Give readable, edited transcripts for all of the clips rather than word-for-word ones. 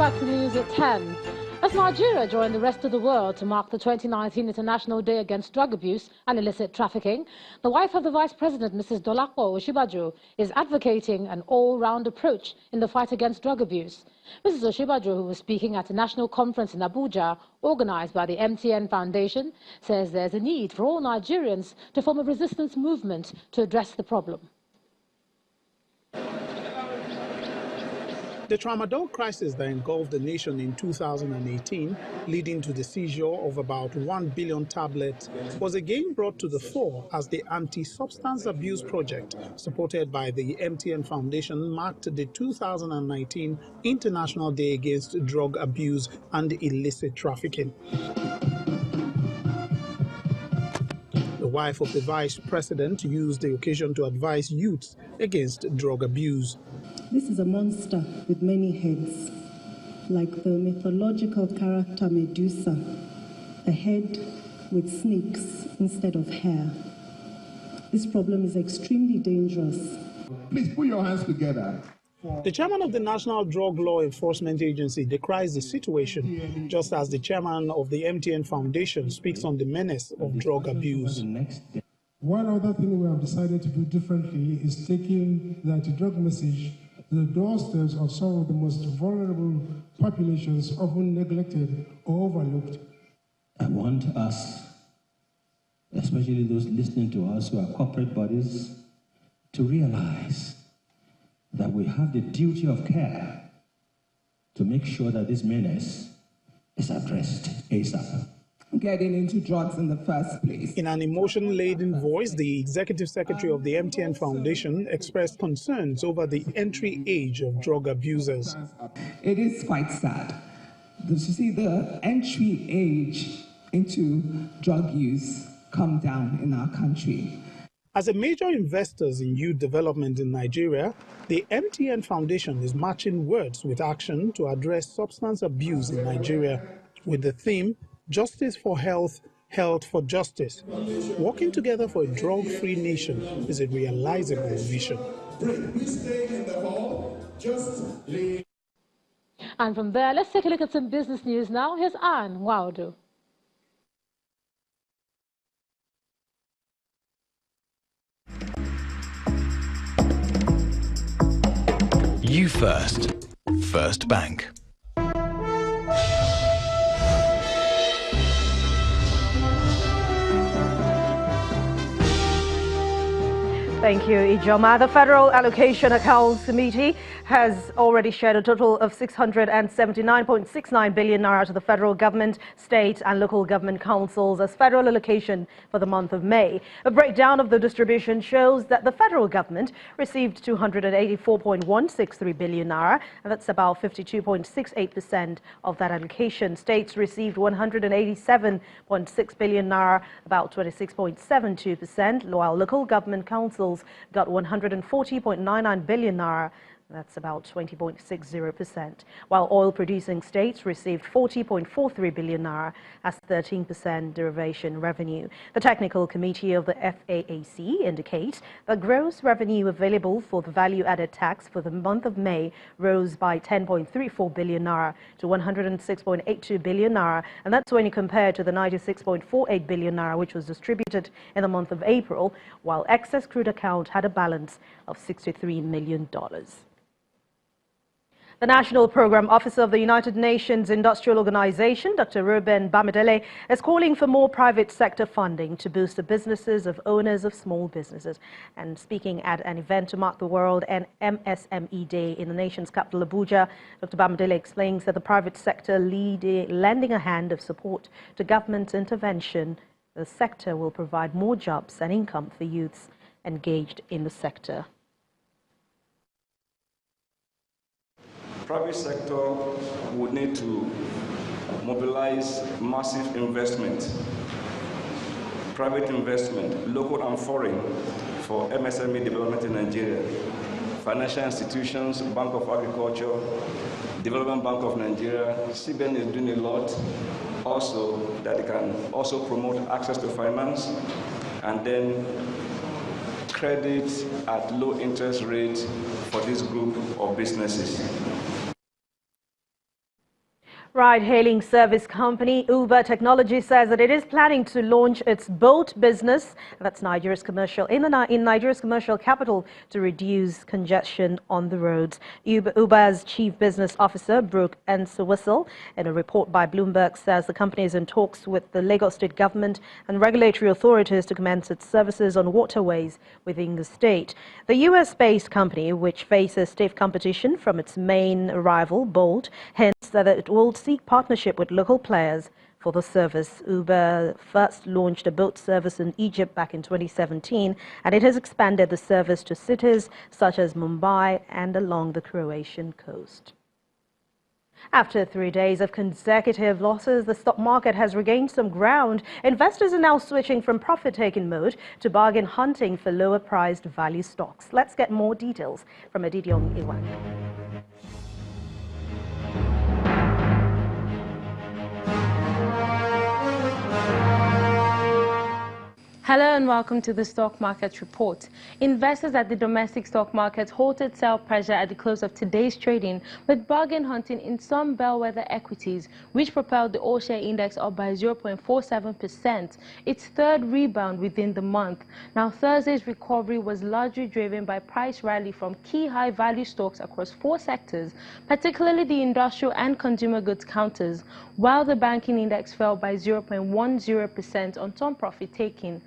back to the news at 10. As Nigeria joined the rest of the world to mark the 2019 International Day Against Drug Abuse and Illicit Trafficking, the wife of the Vice President, Mrs. Dolapo Osinbajo, is advocating an all-round approach in the fight against drug abuse. Mrs. Osinbajo, who was speaking at a national conference in Abuja, organized by the MTN Foundation, says there's a need for all Nigerians to form a resistance movement to address the problem. The tramadol crisis that engulfed the nation in 2018, leading to the seizure of about 1 billion tablets, was again brought to the fore as the Anti-Substance Abuse Project, supported by the MTN Foundation, marked the 2019 International Day Against Drug Abuse and Illicit Trafficking. The wife of the Vice President used the occasion to advise youths against drug abuse. This is a monster with many heads, like the mythological character Medusa, a head with snakes instead of hair. This problem is extremely dangerous. Please put your hands together. The chairman of the National Drug Law Enforcement Agency decries the situation, just as the chairman of the MTN Foundation speaks on the menace of drug abuse. One other thing we have decided to do differently is taking the anti-drug message to the doorsteps of some of the most vulnerable populations, often neglected or overlooked. I want us, especially those listening to us who are corporate bodies, to realize that we have the duty of care to make sure that this menace is addressed ASAP. Getting into drugs in the first place. In an emotion-laden voice, the executive secretary of the MTN Foundation expressed concerns over the entry age of drug abusers. It is quite sad to see the entry age into drug use come down in our country. As a major investor in youth development in Nigeria, the MTN Foundation is matching words with action to address substance abuse in Nigeria, with the theme Justice for Health, Health for Justice. Working together for a drug-free nation is a realizable vision. And from there, let's take a look at some business news now. Here's Anne Waudu. You First. First Bank. Thank you, Ijoma. The Federal Allocation Accounts Committee has already shared a total of 679.69 billion naira to the federal government, state and local government councils as federal allocation for the month of May. A breakdown of the distribution shows that the federal government received 284.163 billion naira, and that's about 52.68% of that allocation. States received 187.6 billion naira, about 26.72%, while local government councils got 140.99 billion naira. That's about 20.60%, while oil-producing states received 40.43 billion naira as 13% derivation revenue. The technical committee of the FAAC indicates that gross revenue available for the value-added tax for the month of May rose by 10.34 billion naira to 106.82 billion naira, and that's when you compare to the 96.48 billion naira which was distributed in the month of April, while excess crude account had a balance of $63 million. The National Program Officer of the United Nations Industrial Organization, Dr. Ruben Bamidele, is calling for more private sector funding to boost the businesses of owners of small businesses. And speaking at an event to mark the World and MSME Day in the nation's capital, Abuja, Dr. Bamidele explains that the private sector lending a hand of support to government intervention, the sector will provide more jobs and income for youths engaged in the sector. Private sector would need to mobilize massive investment, private investment, local and foreign, for MSME development in Nigeria. Financial institutions, Bank of Agriculture, Development Bank of Nigeria, CBN is doing a lot. Also, that they can also promote access to finance, and then credit at low interest rate for this group of businesses. Ride-hailing service company Uber Technology says that it is planning to launch its boat business, that's Nigeria's commercial, in Nigeria's commercial capital, to reduce congestion on the roads. Uber's chief business officer, Brooke Ensewhistle, in a report by Bloomberg, says the company is in talks with the Lagos state government and regulatory authorities to commence its services on waterways within the state. The US-based company, which faces stiff competition from its main rival, Bolt, hints that it will seek partnership with local players for the service. Uber first launched a boat service in Egypt back in 2017, and it has expanded the service to cities such as Mumbai and along the Croatian coast. After 3 days of consecutive losses, the stock market has regained some ground. Investors are now switching from profit-taking mode to bargain hunting for lower-priced value stocks. Let's get more details from Edidiong Iwan. Hello and welcome to the Stock Market Report. Investors at the domestic stock market halted sell pressure at the close of today's trading, with bargain hunting in some bellwether equities, which propelled the all-share index up by 0.47%, its third rebound within the month. Now, Thursday's recovery was largely driven by price rally from key high-value stocks across 4 sectors, particularly the industrial and consumer goods counters, while the banking index fell by 0.10% on some profit-taking.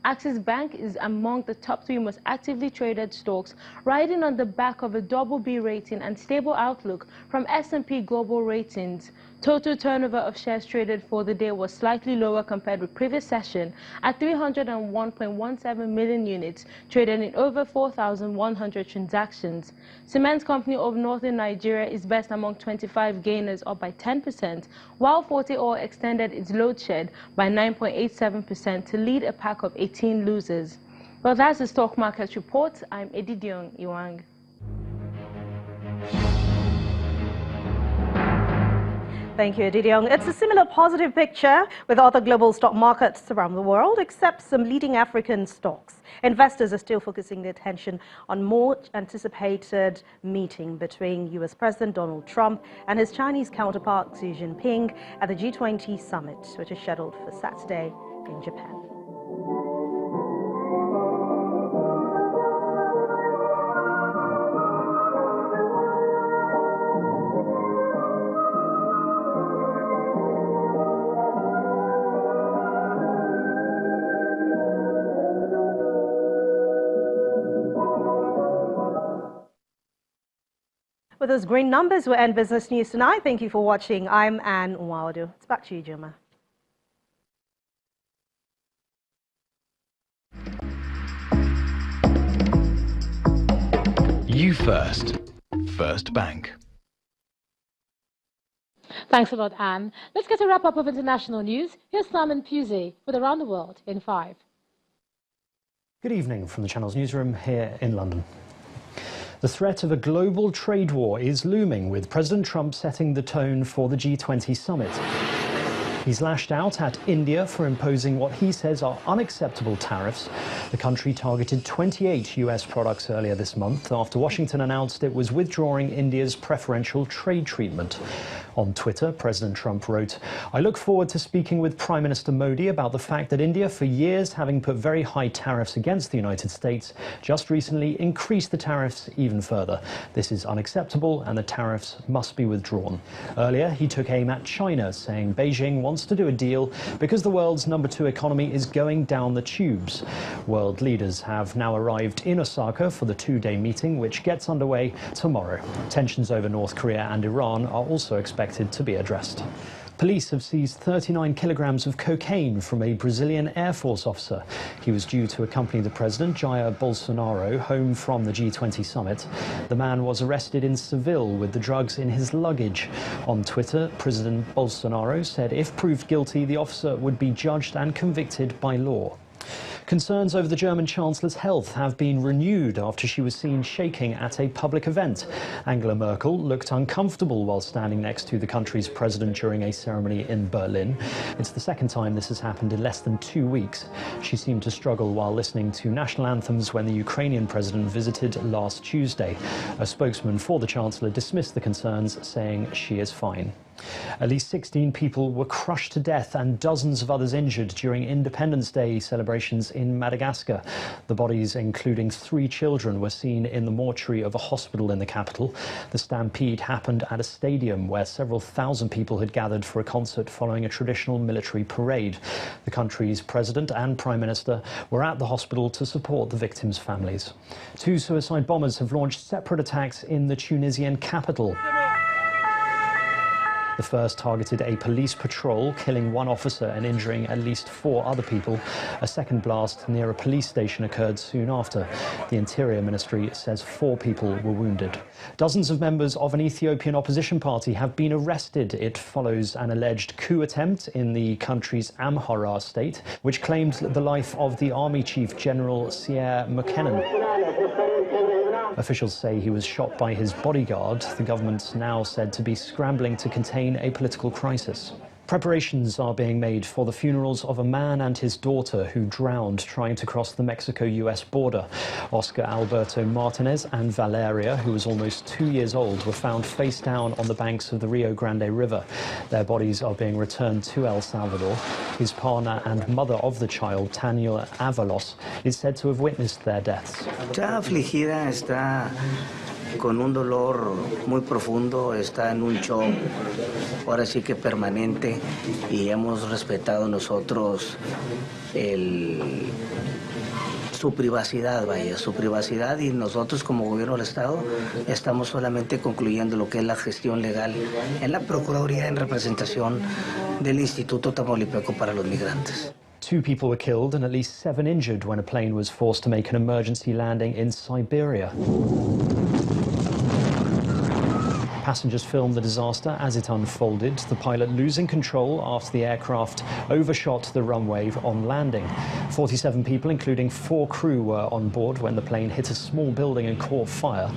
Axis Bank is among the top 3 most actively traded stocks, riding on the back of a BB rating and stable outlook from S&P Global Ratings. Total turnover of shares traded for the day was slightly lower compared with previous session at 301.17 million units, traded in over 4,100 transactions. Cement Company of Northern Nigeria is best among 25 gainers, up by 10%, while Forte Oil extended its load shed by 9.87% to lead a pack of 18 losers. Well, that's the Stock Market Report. I'm Edidiong Iwang. Thank you, Edidiong. It's a similar positive picture with other global stock markets around the world, except some leading African stocks. Investors are still focusing their attention on more anticipated meeting between US President Donald Trump and his Chinese counterpart Xi Jinping at the G20 summit, which is scheduled for Saturday in Japan. With those green numbers, we'll end Business News tonight. Thank you for watching. I'm Anne Nwaudu. It's back to you, Juma. You First. First Bank. Thanks a lot, Anne. Let's get a wrap-up of international news. Here's Simon Pusey with Around the World in 5. Good evening from the Channel's newsroom here in London. The threat of a global trade war is looming, with President Trump setting the tone for the G20 summit. He's lashed out at India for imposing what he says are unacceptable tariffs. The country targeted 28 US products earlier this month after Washington announced it was withdrawing India's preferential trade treatment. On Twitter, President Trump wrote, "I look forward to speaking with Prime Minister Modi about the fact that India, for years having put very high tariffs against the United States, just recently increased the tariffs even further. This is unacceptable and the tariffs must be withdrawn." Earlier, he took aim at China, saying Beijing wants to do a deal because the world's #2 economy is going down the tubes. World leaders have now arrived in Osaka for the 2-day meeting, which gets underway tomorrow. Tensions over North Korea and Iran are also expected to be addressed. Police have seized 39 kilograms of cocaine from a Brazilian Air Force officer. He was due to accompany the president, Jair Bolsonaro, home from the G20 summit. The man was arrested in Seville with the drugs in his luggage. On Twitter, President Bolsonaro said if proved guilty, the officer would be judged and convicted by law. Concerns over the German Chancellor's health have been renewed after she was seen shaking at a public event. Angela Merkel looked uncomfortable while standing next to the country's president during a ceremony in Berlin. It's the second time this has happened in less than 2 weeks. She seemed to struggle while listening to national anthems when the Ukrainian president visited last Tuesday. A spokesman for the Chancellor dismissed the concerns, saying she is fine. At least 16 people were crushed to death and dozens of others injured during Independence Day celebrations in Madagascar. The bodies, including 3 children, were seen in the mortuary of a hospital in the capital. The stampede happened at a stadium where several thousand people had gathered for a concert following a traditional military parade. The country's president and prime minister were at the hospital to support the victims' families. 2 suicide bombers have launched separate attacks in the Tunisian capital. The first targeted a police patrol, killing 1 officer and injuring at least 4 other people. A second blast near a police station occurred soon after. The Interior Ministry says 4 people were wounded. Dozens of members of an Ethiopian opposition party have been arrested. It follows an alleged coup attempt in the country's Amhara state, which claimed the life of the army chief, General Sier Mukenen. Officials say he was shot by his bodyguard. The government's now said to be scrambling to contain a political crisis. Preparations are being made for the funerals of a man and his daughter who drowned trying to cross the Mexico-US border. Oscar Alberto Martinez and Valeria, who was almost 2 years old, were found face down on the banks of the Rio Grande River. Their bodies are being returned to El Salvador. His partner and mother of the child, Tania Avalos, is said to have witnessed their deaths. Está afligida, está con un dolor muy profundo, está en un shock, ahora sí que permanente, y hemos respetado nosotros su privacidad, su privacidad, y nosotros como gobierno del Estado estamos solamente concluyendo lo que es la gestión legal en la Procuraduría en representación del Instituto Tamaulipeco para los Migrantes. 2 people were killed and at least 7 injured when a plane was forced to make an emergency landing in Siberia. Passengers filmed the disaster as it unfolded, the pilot losing control after the aircraft overshot the runway on landing. 47 people, including 4 crew, were on board when the plane hit a small building and caught fire.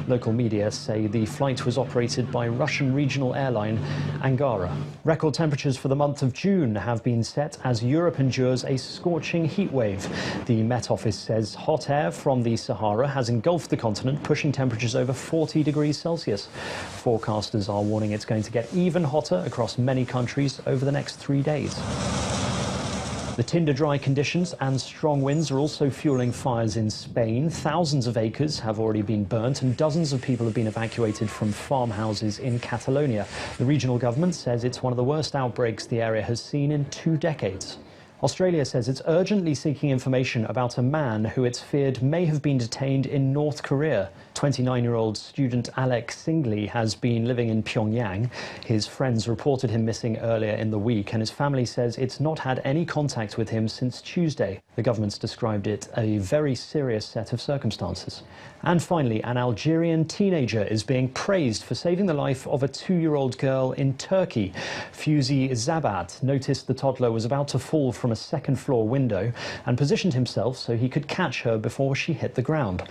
Local media say the flight was operated by Russian regional airline Angara. Record temperatures for the month of June have been set as Europe endures a scorching heat wave. The Met Office says hot air from the Sahara has engulfed the continent, pushing temperatures over 40 degrees Celsius. Forecasters are warning it's going to get even hotter across many countries over the next 3 days. The tinder-dry conditions and strong winds are also fueling fires in Spain. Thousands of acres have already been burnt and dozens of people have been evacuated from farmhouses in Catalonia. The regional government says it's one of the worst outbreaks the area has seen in 2 decades. Australia says it's urgently seeking information about a man who it's feared may have been detained in North Korea. 29-year-old student Alex Singley has been living in Pyongyang. His friends reported him missing earlier in the week, and his family says it's not had any contact with him since Tuesday. The government's described it a very serious set of circumstances. And finally, an Algerian teenager is being praised for saving the life of a 2-year-old girl in Turkey. Fuzi Zabat noticed the toddler was about to fall from a second-floor window and positioned himself so he could catch her before she hit the ground.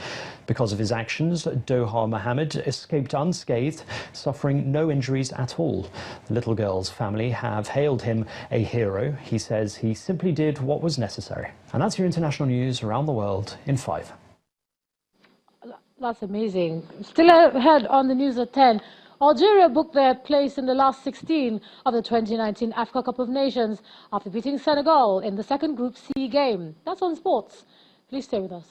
Because of his actions, Doha Mohammed escaped unscathed, suffering no injuries at all. The little girl's family have hailed him a hero. He says he simply did what was necessary. And that's your international news around the world in 5. That's amazing. Still ahead on the news at 10. Algeria booked their place in the last 16 of the 2019 Africa Cup of Nations after beating Senegal in the second Group C game. That's on sports. Please stay with us.